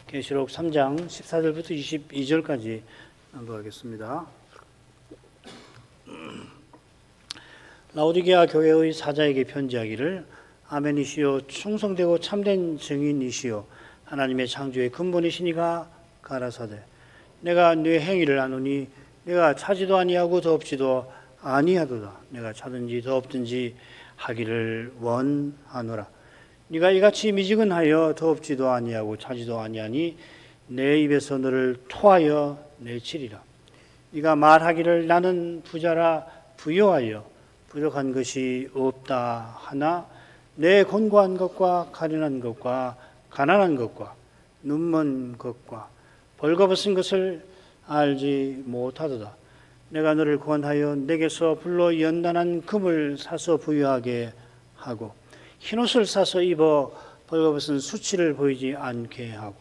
계시록 3장 14절부터 22절까지 낭독하겠습니다. 라오디게아 교회의 사자에게 편지하기를 아멘이시요 충성되고 참된 증인이시요 하나님의 창조의 근본이시니가 가라사대 내가 네 행위를 아노니 내가 차지도 아니하고 더없지도 아니하도다. 내가 차든지 더없든지 하기를 원하노라. 네가 이같이 미지근하여 더없지도 아니하고 차지도 아니하니 내 입에서 너를 토하여 내치리라. 네가 말하기를 나는 부자라 부요하여 부족한 것이 없다 하나 내 곤고한 것과 가련한 것과 가난한 것과 눈먼 것과 벌거벗은 것을 알지 못하도다. 내가 너를 구원하여 내게서 불로 연단한 금을 사서 부유하게 하고 흰옷을 사서 입어 벌거벗은 수치를 보이지 않게 하고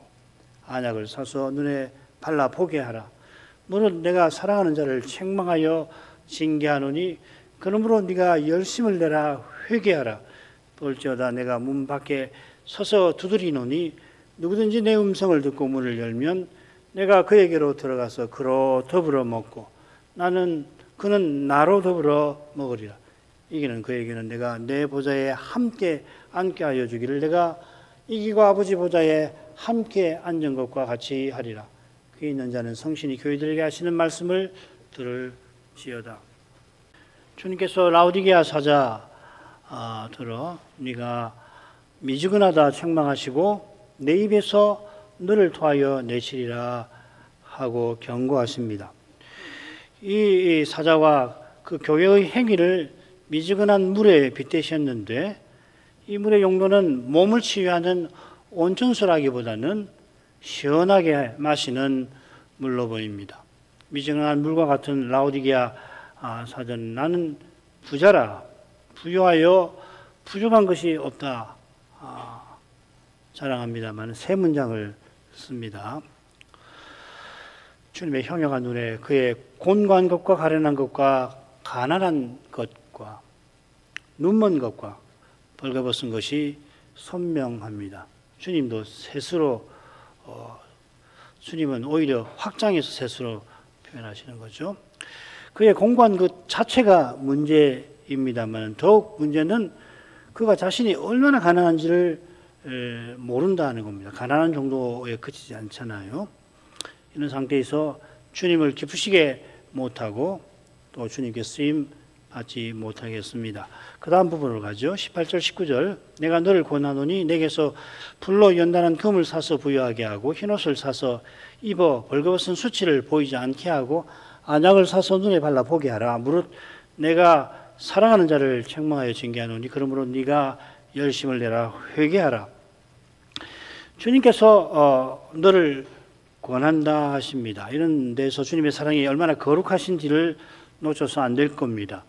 안약을 사서 눈에 발라 보게 하라. 무릇 내가 사랑하는 자를 책망하여 징계하노니 그러므로 네가 열심을 내라 회개하라. 볼지어다 내가 문 밖에 서서 두드리노니 누구든지 내 음성을 듣고 문을 열면 내가 그에게로 들어가서 그로 더불어 먹고 그는 나로 더불어 먹으리라. 이기는 그에게는 내가 내 보좌에 함께 앉게 하여 주기를 내가 이기고 아버지 보좌에 함께 앉은 것과 같이 하리라. 귀 있는 자는 성신이 교회들에게 하시는 말씀을 들을지어다. 주님께서 라오디게아 사자 들어 네가 미지근하다 책망하시고 내 입에서 너를 토하여 내치리라 하고 경고하십니다. 이 사자와 그 교회의 행위를 미지근한 물에 빗대셨는데 이 물의 용도는 몸을 치유하는 온천수라기보다는 시원하게 마시는 물로 보입니다. 미지근한 물과 같은 라오디게아 사자는 나는 부자라 부유하여 부족한 것이 없다 자랑합니다만 세 문장을 씁니다. 주님의 형용한 눈에 그의 곤고한 것과 가련한 것과 가난한 것과 눈먼 것과 벌거벗은 것이 선명합니다. 주님도 셋으로 주님은 오히려 확장해서 셋으로 표현하시는 거죠. 그의 공고한 것 자체가 문제입니다만 더욱 문제는 그가 자신이 얼마나 가난한지를 모른다는 겁니다. 가난한 정도에 그치지 않잖아요. 이런 상태에서 주님을 기쁘시게 못하고 또 주님께 쓰임 받지 못하겠습니다. 그 다음 부분으로 가죠. 18절 19절 내가 너를 권하노니 내게서 불로 연단한 금을 사서 부유하게 하고 흰옷을 사서 입어 벌거벗은 수치를 보이지 않게 하고 안약을 사서 눈에 발라 보게 하라. 무릇 내가 사랑하는 자를 책망하여 징계하노니 그러므로 네가 열심을 내라 회개하라. 주님께서 너를 권한다 하십니다. 이런 데서 주님의 사랑이 얼마나 거룩하신지를 놓쳐서 안 될 겁니다.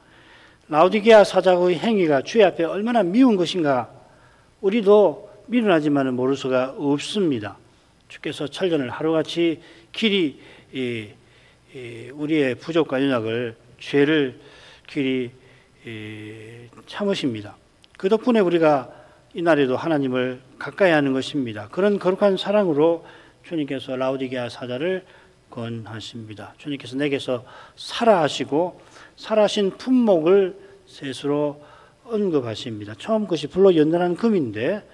라오디게아 사자의 행위가 주의 앞에 얼마나 미운 것인가 우리도 미련하지만 모를 수가 없습니다. 주께서 천년을 하루같이 길이 우리의 부족과 연약을 죄를 길이 참으십니다. 그 덕분에 우리가 이날에도 하나님을 가까이 하는 것입니다. 그런 거룩한 사랑으로 주님께서 라오디게아 사자를 권하십니다. 주님께서 내게서 사라 하시고 살아신 품목을 셋으로 언급하십니다. 처음 것이 불로 연단한 금인데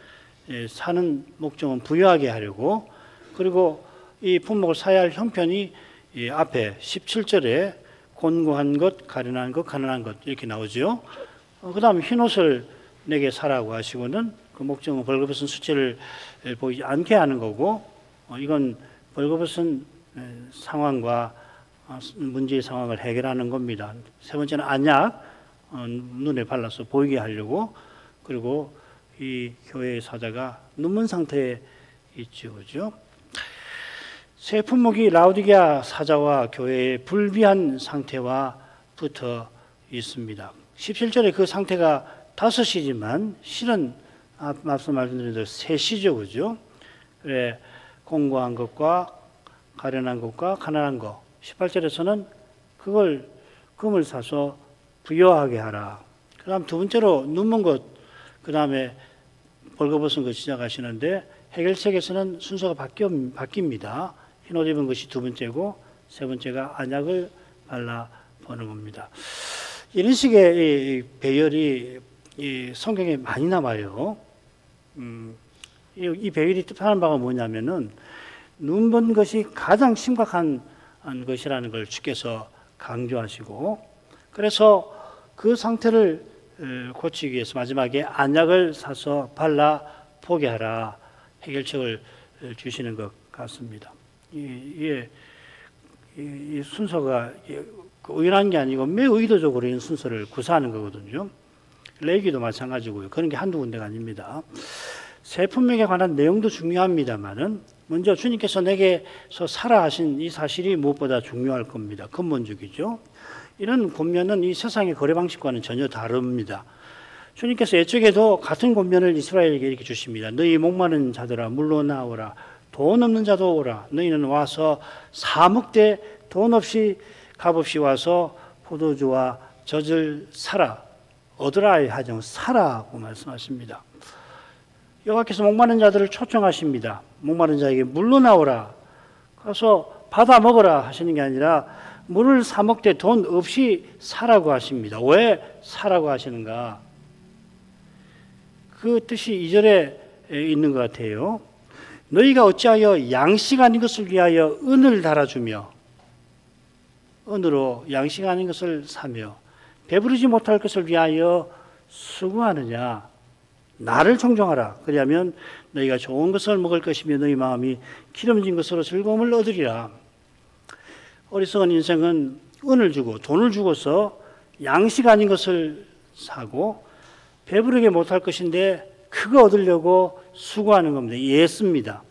사는 목적은 부유하게 하려고 그리고 이 품목을 사야 할 형편이 앞에 17절에 곤고한 것, 가련한 것, 가난한 것 이렇게 나오죠. 그 다음 흰옷을 내게 사라고 하시고는 그 목적은 벌거벗은 수치를 보이지 않게 하는 거고 이건 벌거벗은 상황과 문제의 상황을 해결하는 겁니다. 세 번째는 안약, 눈에 발라서 보이게 하려고 그리고 이 교회의 사자가 눈먼 상태에 있죠. 그죠? 세 품목이 라오디게아 사자와 교회의 불비한 상태와 붙어 있습니다. 17절에 그 상태가 5이지만 실은 앞서 말씀드린 대로 3이죠. 그죠? 그래, 공고한 것과 가련한 것과 가난한 것. 18절에서는 그걸 금을 사서 부여하게 하라. 그 다음 두 번째로 눈먼 것, 그 다음에 벌거벗은 것 시작하시는데 해결책에서는 순서가 바뀝니다. 흰 옷 입은 것이 두 번째고 세 번째가 안약을 발라보는 겁니다. 이런 식의 배열이 성경에 많이 나와요. 이 배열이 뜻하는 바가 뭐냐면은 눈 본 것이 가장 심각한 것이라는 걸 주께서 강조하시고, 그래서 그 상태를 고치기 위해서 마지막에 안약을 사서 발라 보게 하라, 해결책을 주시는 것 같습니다. 이 순서가 우연한 게 아니고 매우 의도적으로 이 순서를 구사하는 거거든요. 레위기도 마찬가지고요. 그런 게 한두 군데가 아닙니다. 새 품명에 관한 내용도 중요합니다만은 먼저 주님께서 내게서 살아 하신 이 사실이 무엇보다 중요할 겁니다. 근본적이죠. 이런 권면은 이 세상의 거래 방식과는 전혀 다릅니다. 주님께서 애초에도 같은 권면을 이스라엘에게 이렇게 주십니다. 너희 목마른 자들아 물러 나오라. 돈 없는 자도 오라. 너희는 와서 사먹되 돈 없이 값없이 와서 포도주와 젖을 사라. 얻으라 하죠. 사라고 말씀하십니다. 여호와께서 목마른 자들을 초청하십니다. 목마른 자에게 물러 나오라. 가서 받아 먹어라 하시는 게 아니라 물을 사 먹되 돈 없이 사라고 하십니다. 왜 사라고 하시는가? 그 뜻이 2절에 있는 것 같아요. 너희가 어찌하여 양식 아닌 것을 위하여 은을 달아주며 은으로 양식 아닌 것을 사며 배부르지 못할 것을 위하여 수고하느냐. 나를 청종하라. 그리하면 너희가 좋은 것을 먹을 것이며 너희 마음이 기름진 것으로 즐거움을 얻으리라. 어리석은 인생은 은을 주고 돈을 주고서 양식 아닌 것을 사고 배부르게 못할 것인데 그거 얻으려고 수고하는 겁니다. 예습니다.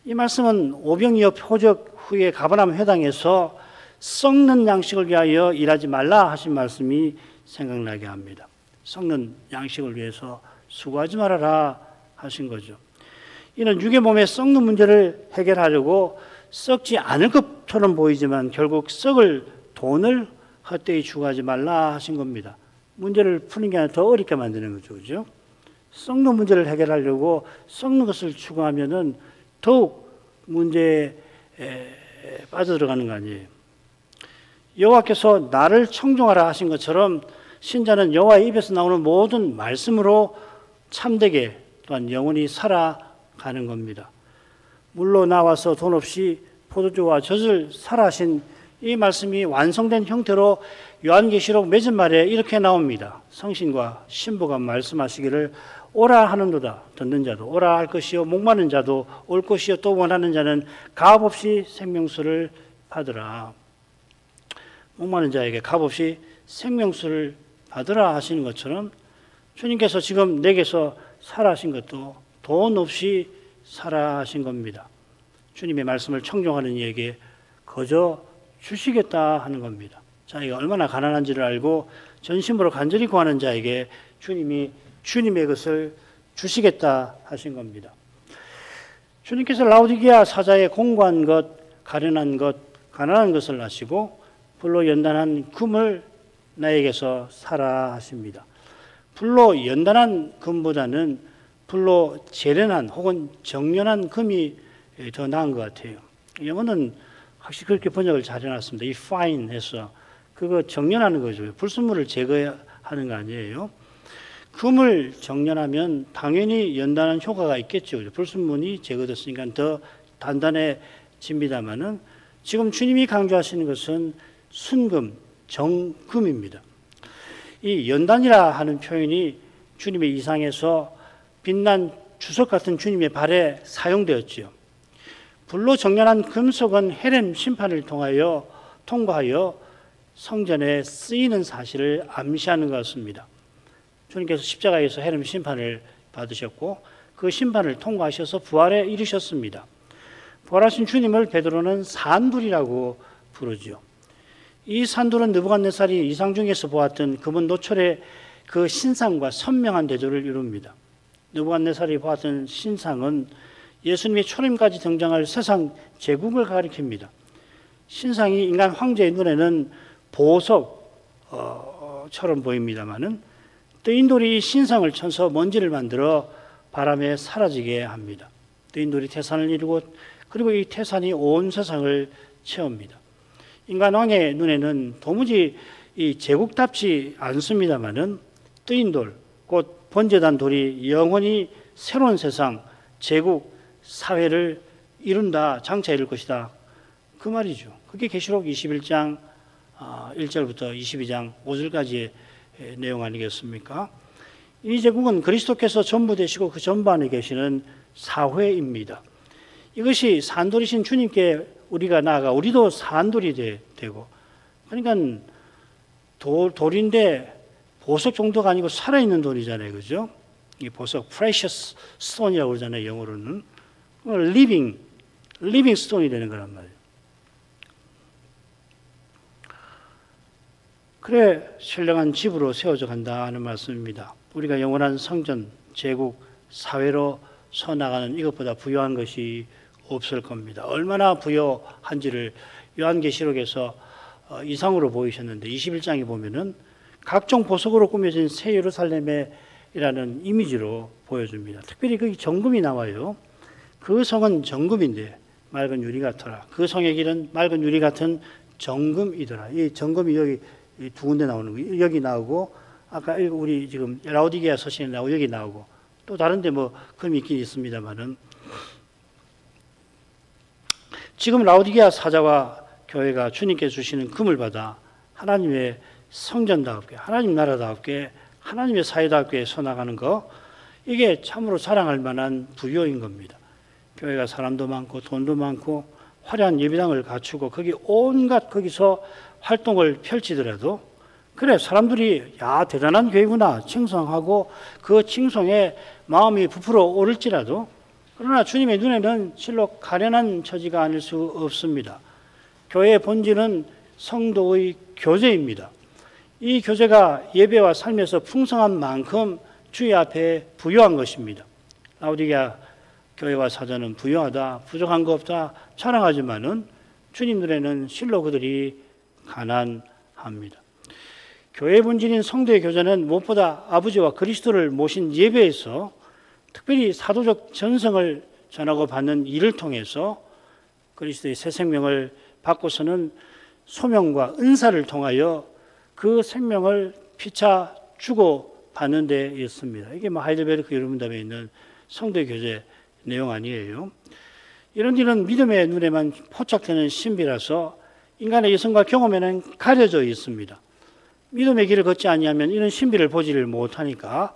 이 말씀은 오병이어 표적 후에 가버나움 회당에서 썩는 양식을 위하여 일하지 말라 하신 말씀이 생각나게 합니다. 썩는 양식을 위해서 수고하지 말아라 하신 거죠. 이는 육의 몸에 썩는 문제를 해결하려고 썩지 않을 것처럼 보이지만 결국 썩을 돈을 헛되이 추구하지 말라 하신 겁니다. 문제를 푸는 게 아니라 더 어렵게 만드는 거죠. 그죠? 썩는 문제를 해결하려고 썩는 것을 추구하면은 더욱 문제에 빠져들어가는 거 아니에요. 여호와께서 나를 청종하라 하신 것처럼 신자는 여호와의 입에서 나오는 모든 말씀으로 참되게 또한 영원히 살아가는 겁니다. 물로 나와서 돈 없이 포도주와 젖을 사라 하신 이 말씀이 완성된 형태로 요한계시록 맺은 말에 이렇게 나옵니다. 성신과 신부가 말씀하시기를 오라 하는도다. 듣는 자도 오라 할 것이요 목마른 자도 올 것이요 또 원하는 자는 값없이 생명수를 받으라. 목마른 자에게 값없이 생명수를 받으라 하시는 것처럼 주님께서 지금 내게서 살아 하신 것도 돈 없이 살아 하신 겁니다. 주님의 말씀을 청종하는 이에게 거저 주시겠다 하는 겁니다. 자기가 얼마나 가난한지를 알고 전심으로 간절히 구하는 자에게 주님이 주님의 것을 주시겠다 하신 겁니다. 주님께서 라오디게아 사자의 공고한 것, 가련한 것, 가난한 것을 아시고 불로 연단한 금을 나에게서 사라 하십니다. 불로 연단한 금보다는 불로 재련한 혹은 정련한 금이 더 나은 것 같아요. 영어는 확실히 그렇게 번역을 잘 해놨습니다. 이 fine 해서 그거 정련하는 거죠. 불순물을 제거하는 거 아니에요. 금을 정련하면 당연히 연단한 효과가 있겠죠. 불순물이 제거됐으니까 더 단단해집니다만은 지금 주님이 강조하시는 것은 순금, 정금입니다. 이 연단이라 하는 표현이 주님의 이상에서 빛난 주석 같은 주님의 발에 사용되었지요. 불로 정련한 금속은 헤렘 심판을 통과하여 성전에 쓰이는 사실을 암시하는 것 같습니다. 주님께서 십자가에서 헤렘 심판을 받으셨고 그 심판을 통과하셔서 부활에 이르셨습니다. 부활하신 주님을 베드로는 산돌이라고 부르죠. 이 산돌은 느부갓네살이 이상 중에서 보았던 금은 노철의 그 신상과 선명한 대조를 이룹니다. 느부갓네살이 보았던 신상은 예수님의 초림까지 등장할 세상 제국을 가리킵니다. 신상이 인간 황제의 눈에는 보석처럼 보입니다만은 뜨인 돌이 신상을 쳐서 먼지를 만들어 바람에 사라지게 합니다. 뜨인돌이 태산을 이루고 그리고 이 태산이 온 세상을 채웁니다. 인간 왕의 눈에는 도무지 이 제국답지 않습니다마는 뜨인돌, 곧 번제단 돌이 영원히 새로운 세상, 제국, 사회를 이룬다, 장차 이룰 것이다. 그 말이죠. 그게 계시록 21장 1절부터 22장 5절까지의 내용 아니겠습니까? 이 제국은 그리스도께서 전부 되시고 그 전부 안에 계시는 사회입니다. 이것이 산돌이신 주님께 우리가 나아가 우리도 산돌이 되고, 그러니까 돌인데 보석 정도가 아니고 살아있는 돌이잖아요. 그죠? 이 보석, precious stone이라고 그러잖아요. 영어로는. living stone이 되는 거란 말이에요. 그래 신령한 집으로 세워져 간다는 말씀입니다. 우리가 영원한 성전, 제국, 사회로 서나가는 이것보다 부유한 것이 없을 겁니다. 얼마나 부유한지를 요한계시록에서 이상으로 보이셨는데 21장에 보면은 각종 보석으로 꾸며진 새 예루살렘이라는 이미지로 보여줍니다. 특별히 거기 정금이 나와요. 그 성은 정금인데 맑은 유리 같더라. 그 성의 길은 맑은 유리 같은 정금이더라. 이 정금이 여기 두 군데 나오는 거예요. 여기 나오고 아까 우리 지금 라오디게아 서신에 나오고 여기 나오고 또 다른데 뭐 금이 있긴 있습니다만은 지금 라오디게아 사자와 교회가 주님께 주시는 금을 받아 하나님의 성전다웠게, 하나님 나라다웠게, 하나님의 사회다웠게 서나가는 거, 이게 참으로 자랑할 만한 부요인 겁니다. 교회가 사람도 많고 돈도 많고 화려한 예배당을 갖추고 거기 온갖 거기서 활동을 펼치더라도 그래 사람들이 야 대단한 교회구나 칭송하고 그 칭송에 마음이 부풀어 오를지라도 그러나 주님의 눈에는 실로 가련한 처지가 아닐 수 없습니다. 교회의 본질은 성도의 교제입니다. 이 교제가 예배와 삶에서 풍성한 만큼 주의 앞에 부요한 것입니다. 라오디게아 교회와 사자는 부요하다, 부족한 거 없다 자랑하지만은 주님 눈에는 실로 그들이 가난합니다. 교회의 본질인 성도의 교제는 무엇보다 아버지와 그리스도를 모신 예배에서 특별히 사도적 전성을 전하고 받는 일을 통해서 그리스도의 새 생명을 받고서는 소명과 은사를 통하여 그 생명을 피차 주고 받는 데 있습니다. 이게 뭐 하이델베르크 유르문담에 있는 성도의 교제 내용 아니에요. 이런 일은 믿음의 눈에만 포착되는 신비라서 인간의 이성과 경험에는 가려져 있습니다. 믿음의 길을 걷지 아니하면 이런 신비를 보지를 못하니까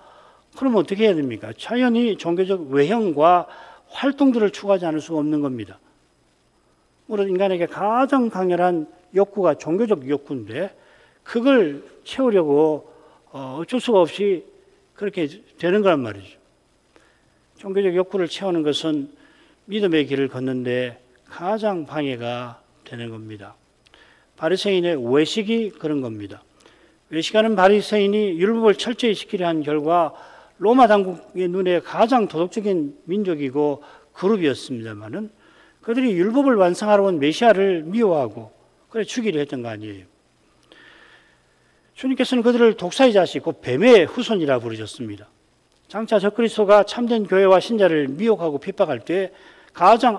그럼 어떻게 해야 됩니까? 자연히 종교적 외형과 활동들을 추구하지 않을 수가 없는 겁니다. 물론 인간에게 가장 강렬한 욕구가 종교적 욕구인데 그걸 채우려고 어쩔 수가 없이 그렇게 되는 거란 말이죠. 종교적 욕구를 채우는 것은 믿음의 길을 걷는데 가장 방해가 되는 겁니다. 바리새인의 외식이 그런 겁니다. 외식하는 바리새인이 율법을 철저히 지키려 한 결과 로마 당국의 눈에 가장 도덕적인 민족이고 그룹이었습니다마는 그들이 율법을 완성하러 온 메시아를 미워하고 그래 죽이려 했던 거 아니에요. 주님께서는 그들을 독사의 자식, 곧 뱀의 후손이라 부르셨습니다. 장차 적그리스도가 참된 교회와 신자를 미혹하고 핍박할 때 가장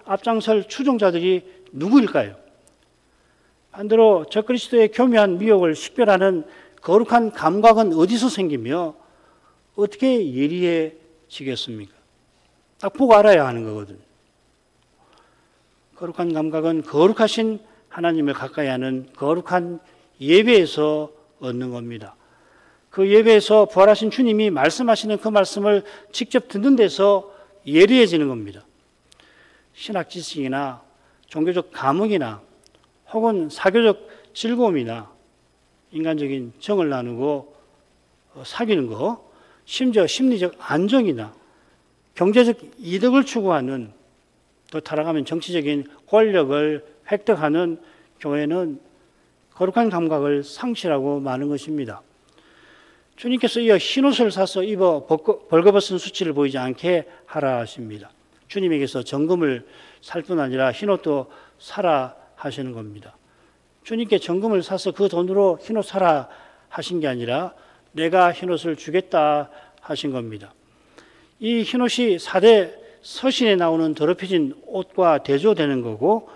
앞장설 추종자들이 누구일까요? 반대로 적그리스도의 교묘한 미혹을 식별하는 거룩한 감각은 어디서 생기며 어떻게 예리해지겠습니까? 딱 보고 알아야 하는 거거든요. 거룩한 감각은 거룩하신 하나님을 가까이 하는 거룩한 예배에서 얻는 겁니다. 그 예배에서 부활하신 주님이 말씀하시는 그 말씀을 직접 듣는 데서 예리해지는 겁니다. 신학 지식이나 종교적 감흥이나 혹은 사교적 즐거움이나 인간적인 정을 나누고 사귀는 거, 심지어 심리적 안정이나 경제적 이득을 추구하는, 또 타락하면 정치적인 권력을 획득하는 교회는 거룩한 감각을 상실하고 마는 것입니다. 주님께서 이어 흰옷을 사서 입어 벌거벗은 수치를 보이지 않게 하라 하십니다. 주님에게서 정금을 살 뿐 아니라 흰옷도 사라 하시는 겁니다. 주님께 정금을 사서 그 돈으로 흰옷 사라 하신 게 아니라 내가 흰옷을 주겠다 하신 겁니다. 이 흰옷이 4대 서신에 나오는 더럽혀진 옷과 대조되는 거고,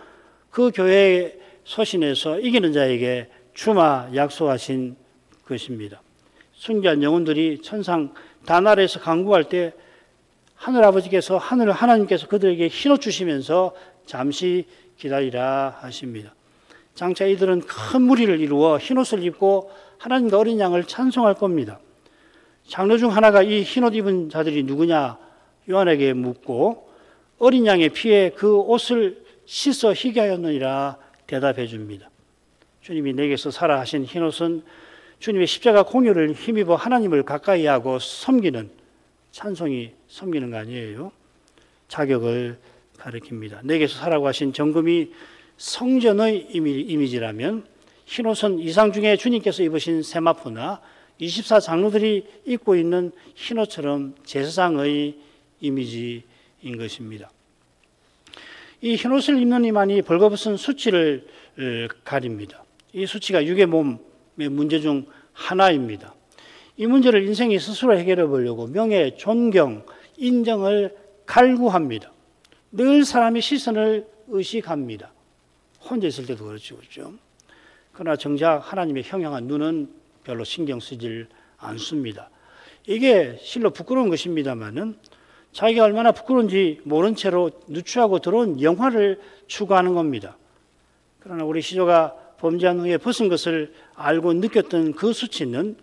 그 교회의 서신에서 이기는 자에게 주마 약속하신 것입니다. 순교한 영혼들이 천상 다나라에서 강구할 때 하늘아버지께서 하나님께서 그들에게 흰옷 주시면서 잠시 기다리라 하십니다. 장차 이들은 큰 무리를 이루어 흰옷을 입고 하나님과 어린 양을 찬송할 겁니다. 장로 중 하나가 이 흰옷 입은 자들이 누구냐 요한에게 묻고 어린 양의 피에 그 옷을 씻어 희게 하였느니라 대답해 줍니다. 주님이 내게서 사라 하신 흰옷은 주님의 십자가 공효를 힘입어 하나님을 가까이 하고 섬기는, 찬송이 섬기는 거 아니에요. 자격을 가리킵니다. 내게서 사라고 하신 정금이 성전의 이미지라면 흰옷은 이상 중에 주님께서 입으신 세마포나 24장로들이 입고 있는 흰옷처럼 제사장의 이미지인 것입니다. 이 흰옷을 입는 이만이 벌거벗은 수치를 가립니다. 이 수치가 육의 몸의 문제 중 하나입니다. 이 문제를 인생이 스스로 해결해 보려고 명예, 존경, 인정을 갈구합니다. 늘 사람의 시선을 의식합니다. 혼자 있을 때도 그렇죠. 그러나 정작 하나님의 형향한 눈은 별로 신경 쓰질 않습니다. 이게 실로 부끄러운 것입니다만은 자기가 얼마나 부끄러운지 모른 채로 누추하고 더러운 영화를 추구하는 겁니다. 그러나 우리 시조가 범죄한 후에 벗은 것을 알고 느꼈던 그 수치는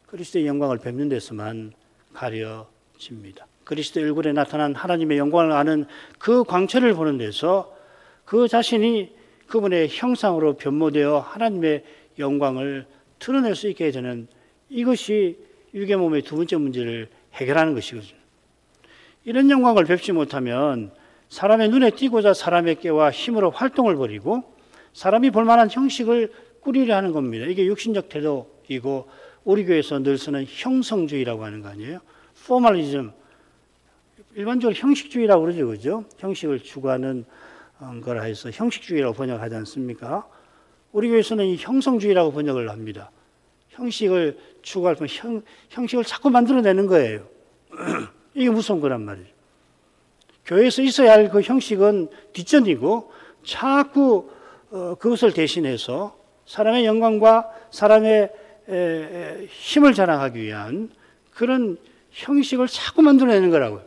그리스도의 영광을 뵙는 데서만 가려집니다. 그리스도의 얼굴에 나타난 하나님의 영광을 아는 그 광채를 보는 데서 그 자신이 그분의 형상으로 변모되어 하나님의 영광을 드러낼 수 있게 되는, 이것이 육의 몸의 두 번째 문제를 해결하는 것이거든요. 이런 영광을 뵙지 못하면 사람의 눈에 띄고자 사람의 깨와 힘으로 활동을 벌이고 사람이 볼만한 형식을 꾸리려 하는 겁니다. 이게 육신적 태도이고 우리 교회에서 늘 쓰는 형성주의라고 하는 거 아니에요? 포멀리즘, 일반적으로 형식주의라고 그러죠, 그죠? 형식을 추구하는 거라 해서 형식주의라고 번역하지 않습니까? 우리 교회에서는 이 형성주의라고 번역을 합니다. 형식을 추구할 때 형식을 자꾸 만들어내는 거예요. 이게 무서운 거란 말이에요. 교회에서 있어야 할 그 형식은 뒷전이고 자꾸 그것을 대신해서 사람의 영광과 사람의 힘을 자랑하기 위한 그런 형식을 자꾸 만들어내는 거라고요.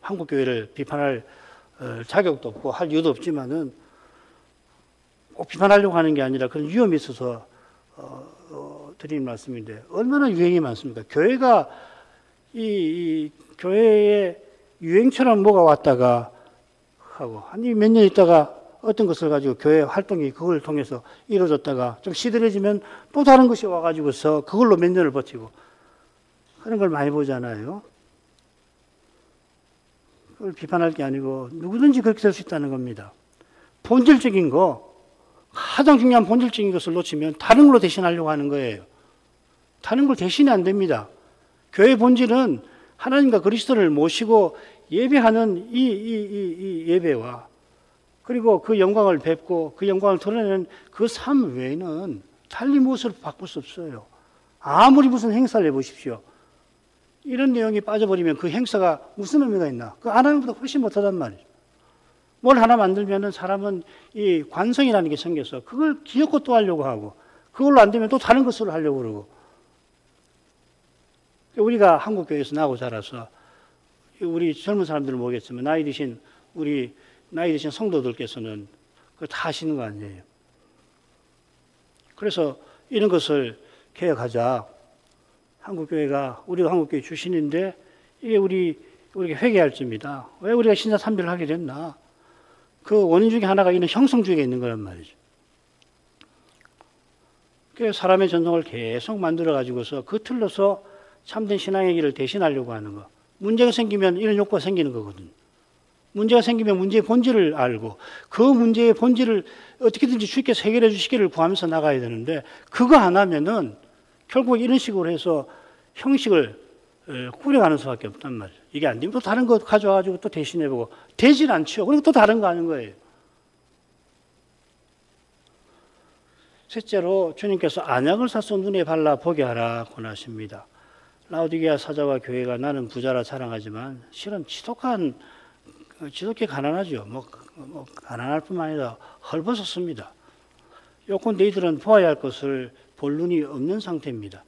한국 교회를 비판할 자격도 없고 할 이유도 없지만은 꼭 비판하려고 하는 게 아니라 그런 위험이 있어서 드리는 말씀인데, 얼마나 유행이 많습니까? 교회가 이 교회에 유행처럼 뭐가 왔다가 하고 아니 몇 년 있다가 어떤 것을 가지고 교회 활동이 그걸 통해서 이루어졌다가 좀 시들해지면 또 다른 것이 와가지고서 그걸로 몇 년을 버티고 그런 걸 많이 보잖아요. 그걸 비판할 게 아니고 누구든지 그렇게 될 수 있다는 겁니다. 본질적인 거, 가장 중요한 본질적인 것을 놓치면 다른 걸로 대신하려고 하는 거예요. 다른 걸 대신이 안 됩니다. 교회의 본질은 하나님과 그리스도를 모시고 예배하는 이 예배와 그리고 그 영광을 뵙고 그 영광을 드러내는 그 삶 외에는 달리 무엇을 바꿀 수 없어요. 아무리 무슨 행사를 해보십시오. 이런 내용이 빠져버리면 그 행사가 무슨 의미가 있나? 그 안 하는 것보다 훨씬 못하단 말이죠. 뭘 하나 만들면은 사람은 이 관성이라는 게 생겨서 그걸 기어코 또 하려고 하고 그걸로 안 되면 또 다른 것으로 하려고 그러고. 우리가 한국 교회에서 나고 자라서 우리 젊은 사람들은 모르겠지만 나이 드신 성도들께서는 그걸 다 하시는 거 아니에요. 그래서 이런 것을 개혁하자. 우리가 한국교회 출신인데 이게 우리가 회개할 점이다. 왜 우리가 신사 삼별을 하게 됐나? 그 원인 중에 하나가 이런 형성주의가 있는 거란 말이죠. 그래서 사람의 전통을 계속 만들어가지고서 그 틀로서 참된 신앙의 길을 대신하려고 하는 거. 문제가 생기면 이런 욕구가 생기는 거거든요. 문제가 생기면 문제의 본질을 알고 그 문제의 본질을 어떻게든지 주께서 해결해 주시기를 구하면서 나가야 되는데 그거 안 하면은 결국 이런 식으로 해서 형식을 꾸려가는 수밖에 없단 말이에요. 이게 안 되면 또 다른 거 가져와가지고 또 대신해보고 되질 않죠. 그리고 또 다른 거 하는 거예요. 셋째로 주님께서 안약을 사서 눈에 발라 보게 하라 권하십니다. 라오디게아 사자와 교회가 나는 부자라 자랑하지만 실은 지독히 가난하죠. 가난할 뿐만 아니라 헐벗었습니다. 요컨대 이들은 보아야 할 것을 볼 눈이 없는 상태입니다.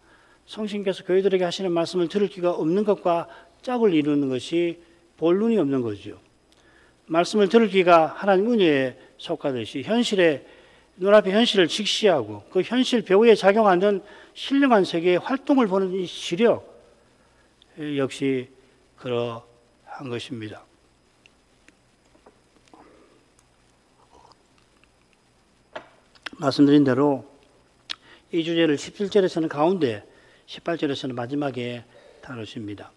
성신께서 교회들에게 하시는 말씀을 들을 기가 없는 것과 짝을 이루는 것이 볼 눈이 없는 거죠. 말씀을 들을 기가 하나님 은혜에 속하듯이 눈앞의 현실을 직시하고 그 현실 배후에 작용하는 신령한 세계의 활동을 보는 이 시력 역시 그러한 것입니다. 말씀드린 대로 이 주제를 17절에서는 가운데 18절에서는 마지막에 다루십니다.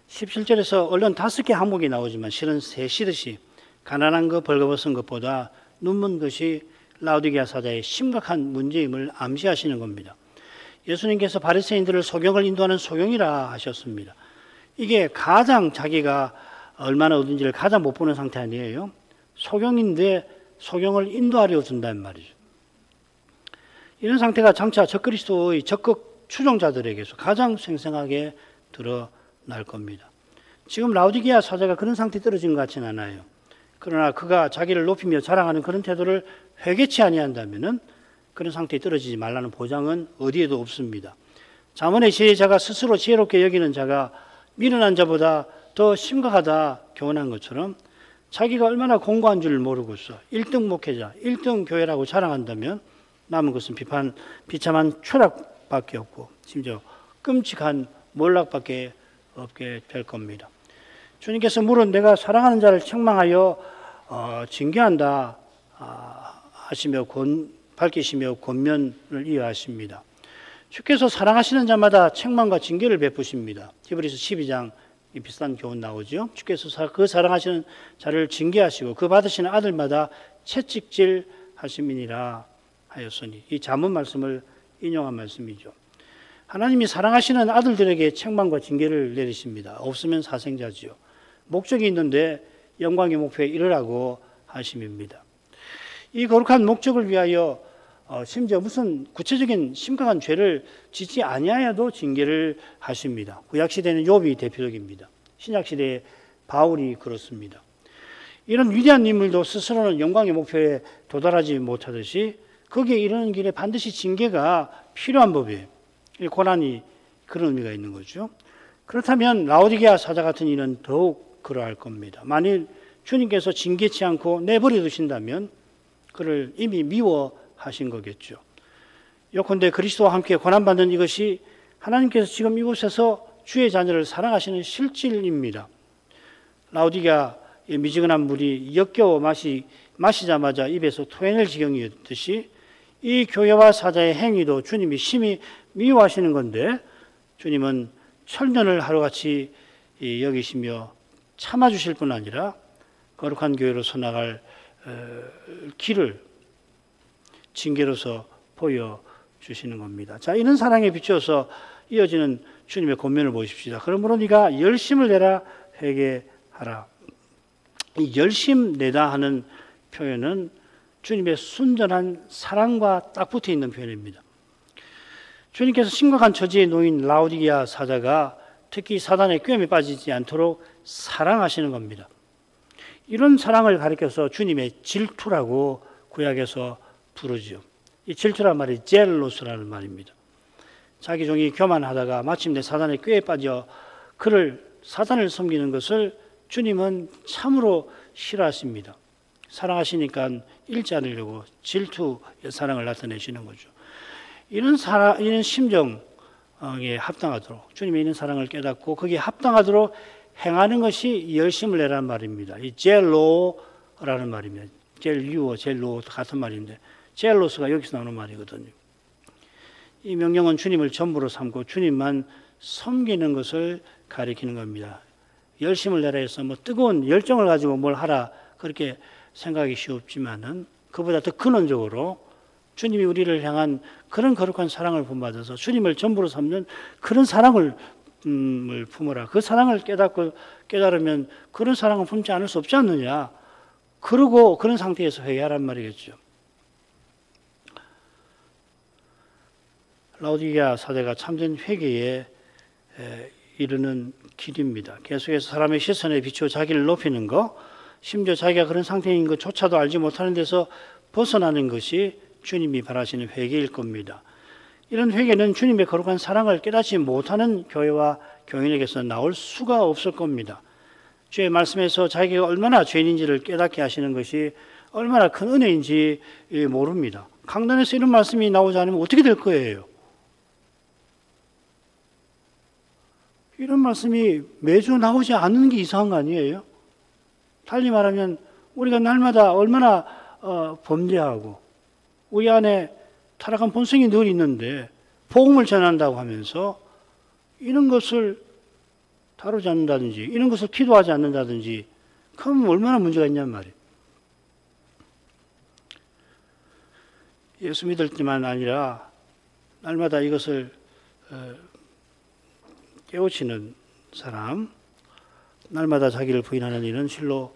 17절에서 얼른 5개 항목이 나오지만 실은 새시듯이 가난한 것 벌거벗은 것보다 눈먼 것이 라오디게아 사자의 심각한 문제임을 암시하시는 겁니다. 예수님께서 바리새인들을 소경을 인도하는 소경이라 하셨습니다. 이게 가장 자기가 얼마나 얻은지를 가장 못 보는 상태 아니에요? 소경인데 소경을 인도하려 든다는 말이죠. 이런 상태가 장차 적그리스도의 적극 추종자들에게서 가장 생생하게 드러날 겁니다. 지금 라오디게아 사자가 그런 상태에 떨어진 것 같지는 않아요. 그러나 그가 자기를 높이며 자랑하는 그런 태도를 회개치 아니한다면은 그런 상태에 떨어지지 말라는 보장은 어디에도 없습니다. 잠언의 지혜자가 스스로 지혜롭게 여기는 자가 미련한 자보다 더 심각하다 교훈한 것처럼 자기가 얼마나 공부한 줄 모르고서 1등 목회자, 1등 교회라고 자랑한다면 남은 것은 비참한 추락밖에 없고 심지어 끔찍한 몰락밖에 없게 될 겁니다. 주님께서 물은 내가 사랑하는 자를 책망하여 징계한다 하시며 밝히시며 권면을 이어하십니다. 주께서 사랑하시는 자마다 책망과 징계를 베푸십니다. 히브리서 12장 비슷한 교훈 나오죠. 주께서 그 사랑하시는 자를 징계하시고 그 받으시는 아들마다 채찍질 하심이니라 하였으니 이 잠언 말씀을 인용한 말씀이죠. 하나님이 사랑하시는 아들들에게 책망과 징계를 내리십니다. 없으면 사생자지요. 목적이 있는데 영광의 목표에 이르라고 하심입니다. 이 거룩한 목적을 위하여 심지어 무슨 구체적인 심각한 죄를 짓지 아니하여도 징계를 하십니다. 구약시대는 욥이 대표적입니다. 신약시대의 바울이 그렇습니다. 이런 위대한 인물도 스스로는 영광의 목표에 도달하지 못하듯이 거기에 이르는 길에 반드시 징계가 필요한 법이에요. 고난이 그런 의미가 있는 거죠. 그렇다면 라오디게아 사자 같은 이는 더욱 그러할 겁니다. 만일 주님께서 징계치 않고 내버려 두신다면 그를 이미 미워하신 거겠죠. 요컨대 그리스도와 함께 고난받는 이것이 하나님께서 지금 이곳에서 주의 자녀를 사랑하시는 실질입니다. 라오디게아의 미지근한 물이 역겨워 마시자마자 입에서 토해낼 지경이었듯이 이 교회와 사자의 행위도 주님이 심히 미워하시는 건데 주님은 천년을 하루같이 여기시며 참아주실 뿐 아니라 거룩한 교회로서 나갈 길을 징계로서 보여주시는 겁니다. 자, 이런 사랑에 비추어서 이어지는 주님의 권면을 보십시다. 그러므로 네가 열심을 내라 회개하라. 이 열심 내다 하는 표현은 주님의 순전한 사랑과 딱 붙어 있는 표현입니다. 주님께서 심각한 처지에 놓인 라오디게아 사자가 특히 사단의 꾀임에 빠지지 않도록 사랑하시는 겁니다. 이런 사랑을 가리켜서 주님의 질투라고 구약에서 부르지요. 이 질투란 말이 젤로스라는 말입니다. 자기 종이 교만하다가 마침내 사단의 꾀에 빠져 사단을 섬기는 것을 주님은 참으로 싫어하십니다. 사랑하시니까 잃지 않으려고 질투의 사랑을 나타내시는 거죠. 이런 심정에 합당하도록 주님의 이런 사랑을 깨닫고 거기에 합당하도록 행하는 것이 열심을 내라는 말입니다. 이 젤로라는 말입니다. 젤유어, 젤로 같은 말인데 젤로스가 여기서 나오는 말이거든요. 이 명령은 주님을 전부로 삼고 주님만 섬기는 것을 가리키는 겁니다. 열심을 내라 해서 뜨거운 열정을 가지고 뭘 하라 그렇게 생각이 쉬웠지만은 그보다 더 근원적으로 주님이 우리를 향한 그런 거룩한 사랑을 본받아서 주님을 전부로 삼는 그런 사랑을 품어라. 그 사랑을 깨달으면 그런 사랑을 품지 않을 수 없지 않느냐. 그러고 그런 상태에서 회개하란 말이겠죠. 라오디게아 사대가 참된 회개의 이르는 길입니다. 계속해서 사람의 시선에 비추어 자기를 높이는 것, 심지어 자기가 그런 상태인 것조차도 알지 못하는 데서 벗어나는 것이 주님이 바라시는 회개일 겁니다. 이런 회개는 주님의 거룩한 사랑을 깨닫지 못하는 교회와 교인에게서 나올 수가 없을 겁니다. 주의 말씀에서 자기가 얼마나 죄인인지를 깨닫게 하시는 것이 얼마나 큰 은혜인지 모릅니다. 강단에서 이런 말씀이 나오지 않으면 어떻게 될 거예요? 이런 말씀이 매주 나오지 않는 게 이상한 거 아니에요? 달리 말하면 우리가 날마다 얼마나 범죄하고 우리 안에 타락한 본성이 늘 있는데 복음을 전한다고 하면서 이런 것을 다루지 않는다든지 이런 것을 기도하지 않는다든지 그럼 얼마나 문제가 있냔 말이에요. 예수 믿을 때만 아니라 날마다 이것을 깨우치는 사람, 날마다 자기를 부인하는 이는 실로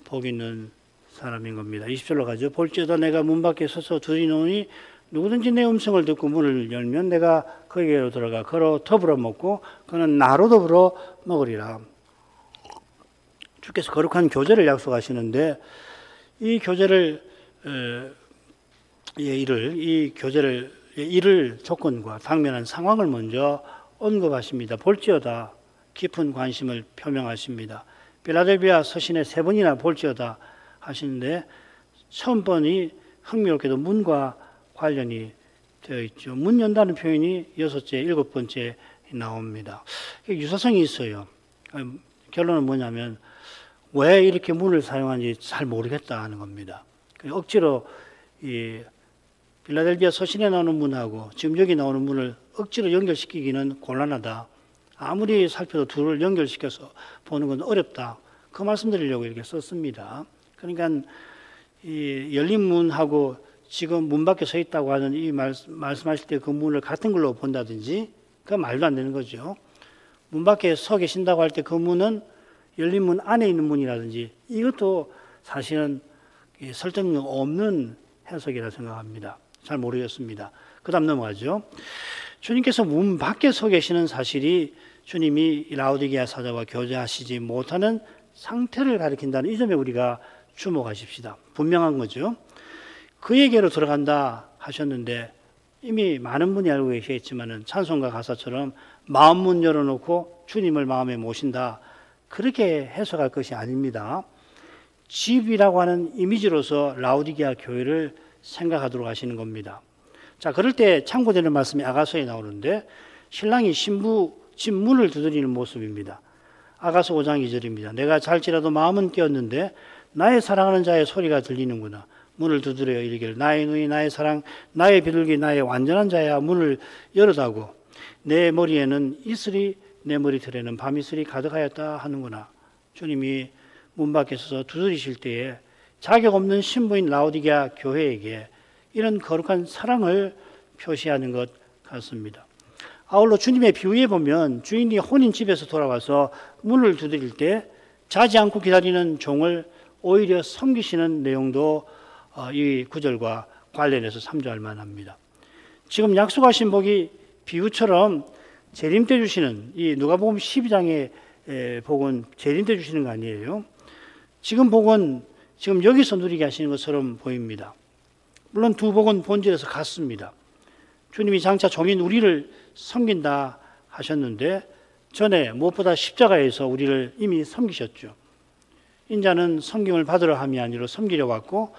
복 있는 사람인 겁니다. 20절로 가죠. 볼지어다 내가 문 밖에 서서 두드리노니 누구든지 내 음성을 듣고 문을 열면 내가 그에게로 들어가 그로 더불어 먹고 그는 나로 더불어 먹으리라. 주께서 거룩한 교제를 약속하시는데 이 교제를 이를 조건과 당면한 상황을 먼저 언급하십니다. 볼지어다 깊은 관심을 표명하십니다. 필라델비아 서신에 3번이나 볼지어다 하시는데 처음 번이 흥미롭게도 문과 관련이 되어 있죠. 문 연다는 표현이 6째, 7번째 나옵니다. 유사성이 있어요. 결론은 뭐냐면 왜 이렇게 문을 사용하는지 잘 모르겠다 하는 겁니다. 억지로 이 필라델비아 서신에 나오는 문하고 지금 여기 나오는 문을 억지로 연결시키기는 곤란하다. 아무리 살펴도 둘을 연결시켜서 보는 건 어렵다. 그 말씀 드리려고 이렇게 썼습니다. 그러니까 이 열린 문하고 지금 문 밖에 서 있다고 하는 이 말씀하실 때 그 문을 같은 걸로 본다든지 그건 말도 안 되는 거죠. 문 밖에 서 계신다고 할 때 그 문은 열린 문 안에 있는 문이라든지 이것도 사실은 설득력 없는 해석이라 생각합니다. 잘 모르겠습니다. 그 다음 넘어가죠. 주님께서 문 밖에 서 계시는 사실이 주님이 라오디게아 사자와 교제하시지 못하는 상태를 가리킨다는 이 점에 우리가 주목하십시다. 분명한 거죠. 그에게로 들어간다 하셨는데 이미 많은 분이 알고 계시겠지만 찬송가 가사처럼 마음 문 열어놓고 주님을 마음에 모신다. 그렇게 해석할 것이 아닙니다. 집이라고 하는 이미지로서 라오디게아 교회를 생각하도록 하시는 겁니다. 자, 그럴 때 참고되는 말씀이 아가서에 나오는데 신랑이 신부 집 문을 두드리는 모습입니다. 아가서 5장 2절입니다. 내가 잘지라도 마음은 깨었는데 나의 사랑하는 자의 소리가 들리는구나. 문을 두드려 이르기를 나의 누이 나의 사랑 나의 비둘기 나의 완전한 자야 문을 열어다고 내 머리에는 이슬이 내 머리털에는 밤이슬이 가득하였다 하는구나. 주님이 문 밖에 서서 두드리실 때에 자격 없는 신부인 라오디게아 교회에게 이런 거룩한 사랑을 표시하는 것 같습니다. 아울러 주님의 비유에 보면 주인이 혼인 집에서 돌아와서 문을 두드릴 때 자지 않고 기다리는 종을 오히려 섬기시는 내용도 이 구절과 관련해서 참조할 만합니다. 지금 약속하신 복이 비유처럼 재림 때 주시는 이 누가복음 12장의 복은 재림 때 주시는 거 아니에요. 지금 복은 지금 여기서 누리게 하시는 것처럼 보입니다. 물론 두 복은 본질에서 같습니다. 주님이 장차 종인 우리를 섬긴다 하셨는데 전에 무엇보다 십자가에서 우리를 이미 섬기셨죠. 인자는 섬김을 받으러 함이 아니라 섬기려 왔고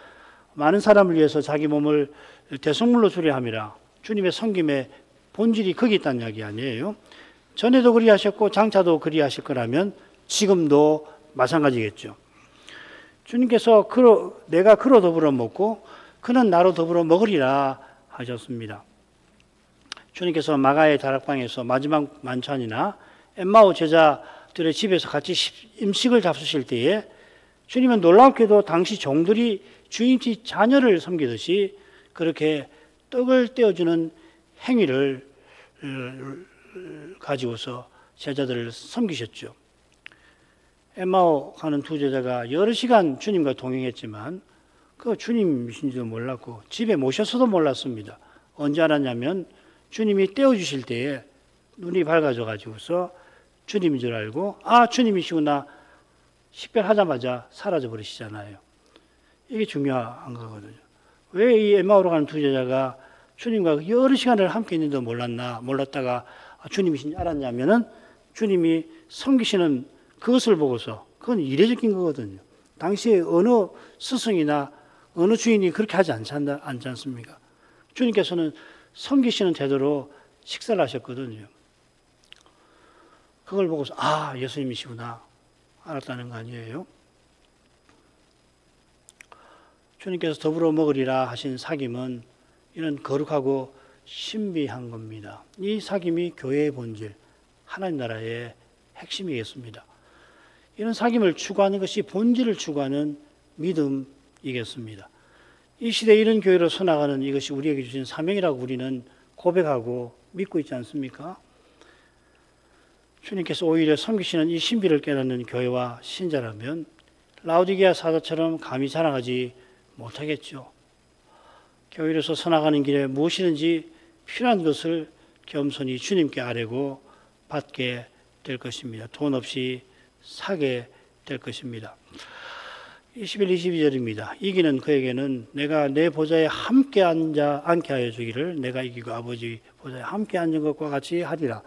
많은 사람을 위해서 자기 몸을 대속물로 주려 함이라. 주님의 섬김의 본질이 거기 있다는 이야기 아니에요. 전에도 그리하셨고 장차도 그리하실 거라면 지금도 마찬가지겠죠. 주님께서 내가 그로 더불어 먹고 그는 나로 더불어 먹으리라 하셨습니다. 주님께서 마가의 다락방에서 마지막 만찬이나 엠마오 제자들의 집에서 같이 음식을 잡수실 때에 주님은 놀랍게도 당시 종들이 주인집 자녀를 섬기듯이 그렇게 떡을 떼어주는 행위를 가지고서 제자들을 섬기셨죠. 엠마오 가는 두 제자가 여러 시간 주님과 동행했지만 그 주님이신지도 몰랐고 집에 모셔서도 몰랐습니다. 언제 알았냐면 주님이 떼어주실 때에 눈이 밝아져 가지고서 주님인 줄 알고 주님이시구나 식별하자마자 사라져 버리시잖아요. 이게 중요한 거거든요. 왜 이 엠마오로 가는 두 제자가 주님과 여러 시간을 함께 있는지도 몰랐다가 주님이신지 알았냐면은 주님이 섬기시는 그것을 보고서 그건 이례적인 거거든요. 당시에 어느 스승이나 어느 주인이 그렇게 하지 않지 않습니까? 주님께서는 섬기시는 태도로 식사를 하셨거든요. 그걸 보고서 예수님이시구나 알았다는 거 아니에요? 주님께서 더불어 먹으리라 하신 사귐은 이는 거룩하고 신비한 겁니다. 이 사귐이 교회의 본질, 하나님 나라의 핵심이겠습니다. 이런 사귐을 추구하는 것이 본질을 추구하는 믿음이겠습니다. 이 시대에 이런 교회로 서나가는 이것이 우리에게 주신 사명이라고 우리는 고백하고 믿고 있지 않습니까? 주님께서 오히려 섬기시는 이 신비를 깨닫는 교회와 신자라면 라오디게아 사도처럼 감히 자랑하지 못하겠죠. 교회로서 서나가는 길에 무엇이든지 필요한 것을 겸손히 주님께 아뢰고 받게 될 것입니다. 돈 없이 사게 될 것입니다. 21, 22절입니다. 이기는 그에게는 내가 내 보좌에 함께 앉게 하여 주기를 내가 이기고 아버지 보좌에 함께 앉은 것과 같이 하리라.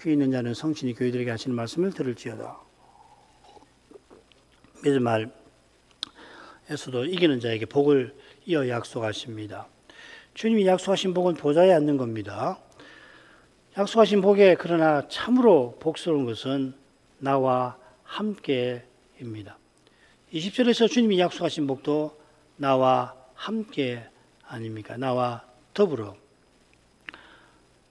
귀 있는 자는 성신이 교회들에게 하시는 말씀을 들을지어다. 몇 말에서도 이기는 자에게 복을 이어 약속하십니다. 주님이 약속하신 복은 보좌에 앉는 겁니다. 약속하신 복에 그러나 참으로 복스러운 것은 나와 함께입니다. 20절에서 주님이 약속하신 복도 나와 함께 아닙니까? 나와 더불어.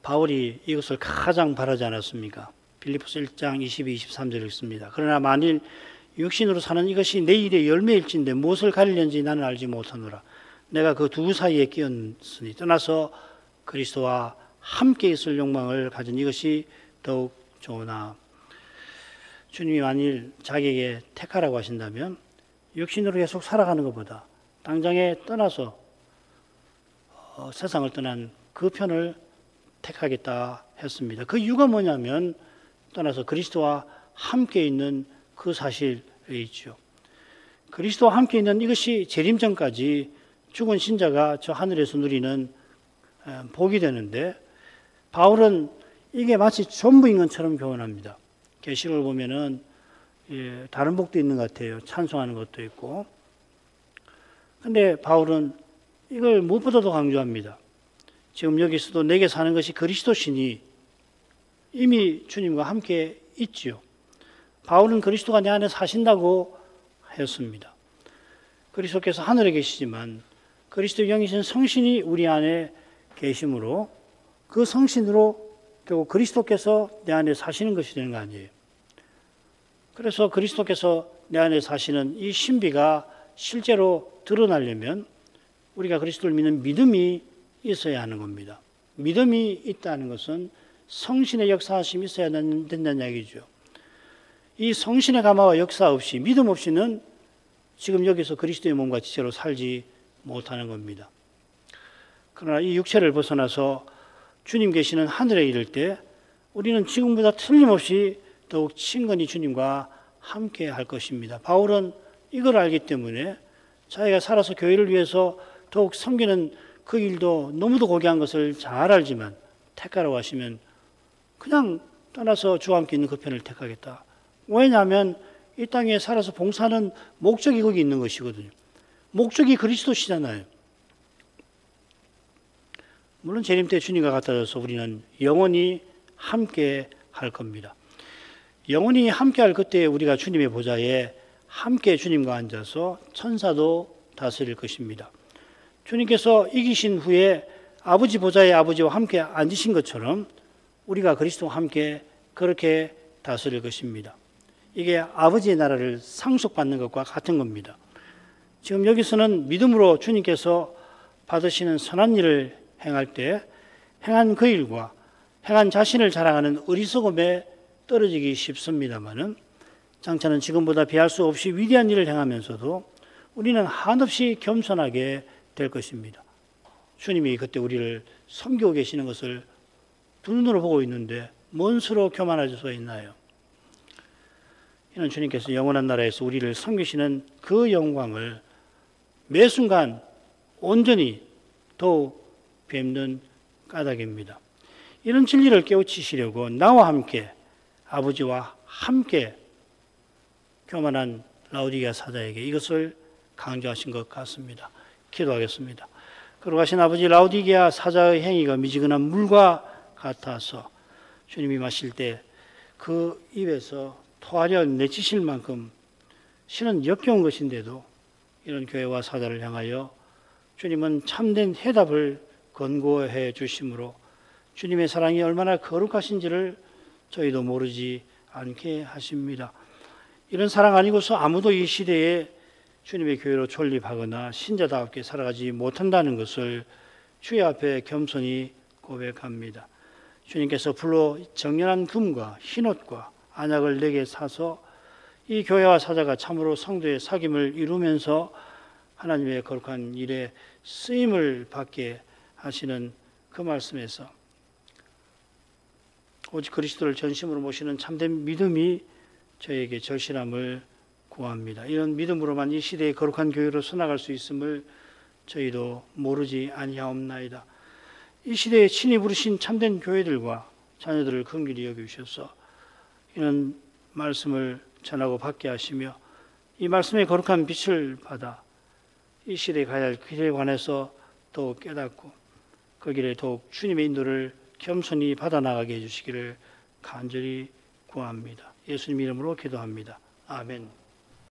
바울이 이것을 가장 바라지 않았습니까? 빌립보서 1장 22, 23절에 있습니다. 그러나 만일 육신으로 사는 이것이 내 일의 열매일진데 무엇을 가리려는지 나는 알지 못하노라. 내가 그 두 사이에 끼었으니 떠나서 그리스도와 함께 있을 욕망을 가진 이것이 더욱 좋으나. 주님이 만일 자기에게 택하라고 하신다면 육신으로 계속 살아가는 것보다 당장에 떠나서 세상을 떠난 그 편을 택하겠다 했습니다. 그 이유가 뭐냐면 떠나서 그리스도와 함께 있는 그 사실에 있죠. 그리스도와 함께 있는 이것이 재림 전까지 죽은 신자가 저 하늘에서 누리는 복이 되는데 바울은 이게 마치 전부인 것처럼 교훈합니다. 계시록을 보면은 다른 복도 있는 것 같아요. 찬송하는 것도 있고. 근데 바울은 이걸 무엇보다도 강조합니다. 지금 여기서도 내게 사는 것이 그리스도시니 이미 주님과 함께 있지요. 바울은 그리스도가 내 안에 사신다고 했습니다. 그리스도께서 하늘에 계시지만 그리스도의 영이신 성신이 우리 안에 계심으로 그 성신으로 결국 그리스도께서 내 안에 사시는 것이 되는 거 아니에요. 그래서 그리스도께서 내 안에 사시는 이 신비가 실제로 드러나려면 우리가 그리스도를 믿는 믿음이 있어야 하는 겁니다. 믿음이 있다는 것은 성신의 역사하심이 있어야 된다는 이야기죠. 이 성신의 감화와 역사 없이 믿음 없이는 지금 여기서 그리스도의 몸과 지체로 살지 못하는 겁니다. 그러나 이 육체를 벗어나서 주님 계시는 하늘에 이를 때 우리는 지금보다 틀림없이 더욱 친근히 주님과 함께 할 것입니다. 바울은 이걸 알기 때문에 자기가 살아서 교회를 위해서 더욱 섬기는 그 일도 너무도 고귀한 것을 잘 알지만 택하라고 하시면 그냥 떠나서 주와 함께 있는 그 편을 택하겠다. 왜냐하면 이 땅에 살아서 봉사하는 목적이 거기 있는 것이거든요. 목적이 그리스도시잖아요. 물론 재림 때 주님과 같아져서 우리는 영원히 함께 할 겁니다. 영원히 함께 할 그때 우리가 주님의 보좌에 함께 주님과 앉아서 천사도 다스릴 것입니다. 주님께서 이기신 후에 아버지 보좌에 아버지와 함께 앉으신 것처럼 우리가 그리스도와 함께 그렇게 다스릴 것입니다. 이게 아버지의 나라를 상속받는 것과 같은 겁니다. 지금 여기서는 믿음으로 주님께서 받으시는 선한 일을 행할 때 행한 그 일과 행한 자신을 자랑하는 어리석음에 떨어지기 쉽습니다마는 장차는 지금보다 비할 수 없이 위대한 일을 행하면서도 우리는 한없이 겸손하게 될 것입니다. 주님이 그때 우리를 섬기고 계시는 것을 두 눈으로 보고 있는데 뭔 수로 교만할 수 있나요? 이는 주님께서 영원한 나라에서 우리를 섬기시는 그 영광을 매 순간 온전히 더욱 뵙는 까닭입니다. 이런 진리를 깨우치시려고 나와 함께 아버지와 함께 교만한 라오디게아 사자에게 이것을 강조하신 것 같습니다. 기도하겠습니다. 거룩하신 아버지, 라오디게아 사자의 행위가 미지근한 물과 같아서 주님이 마실 때 그 입에서 토하려 내치실 만큼 실은 역겨운 것인데도 이런 교회와 사자를 향하여 주님은 참된 해답을 권고해 주심으로 주님의 사랑이 얼마나 거룩하신지를 저희도 모르지 않게 하십니다. 이런 사랑 아니고서 아무도 이 시대에 주님의 교회로 존립하거나 신자답게 살아가지 못한다는 것을 주의 앞에 겸손히 고백합니다. 주님께서 불로 정연한 금과 흰옷과 안약을 내게 사서 이 교회와 사자가 참으로 성도의 사귐을 이루면서 하나님의 거룩한 일에 쓰임을 받게 하시는 그 말씀에서 오직 그리스도를 전심으로 모시는 참된 믿음이 저에게 절실함을 구합니다. 이런 믿음으로만 이 시대의 거룩한 교회로 서나갈 수 있음을 저희도 모르지 아니하옵나이다. 이 시대에 친히 부르신 참된 교회들과 자녀들을 긍휼히 여기셔서 이런 말씀을 전하고 받게 하시며 이 말씀의 거룩한 빛을 받아 이 시대에 가야 할 길에 관해서 더욱 깨닫고 그 길에 더욱 주님의 인도를 겸손히 받아 나가게 해주시기를 간절히 구합니다. 예수님 이름으로 기도합니다. 아멘.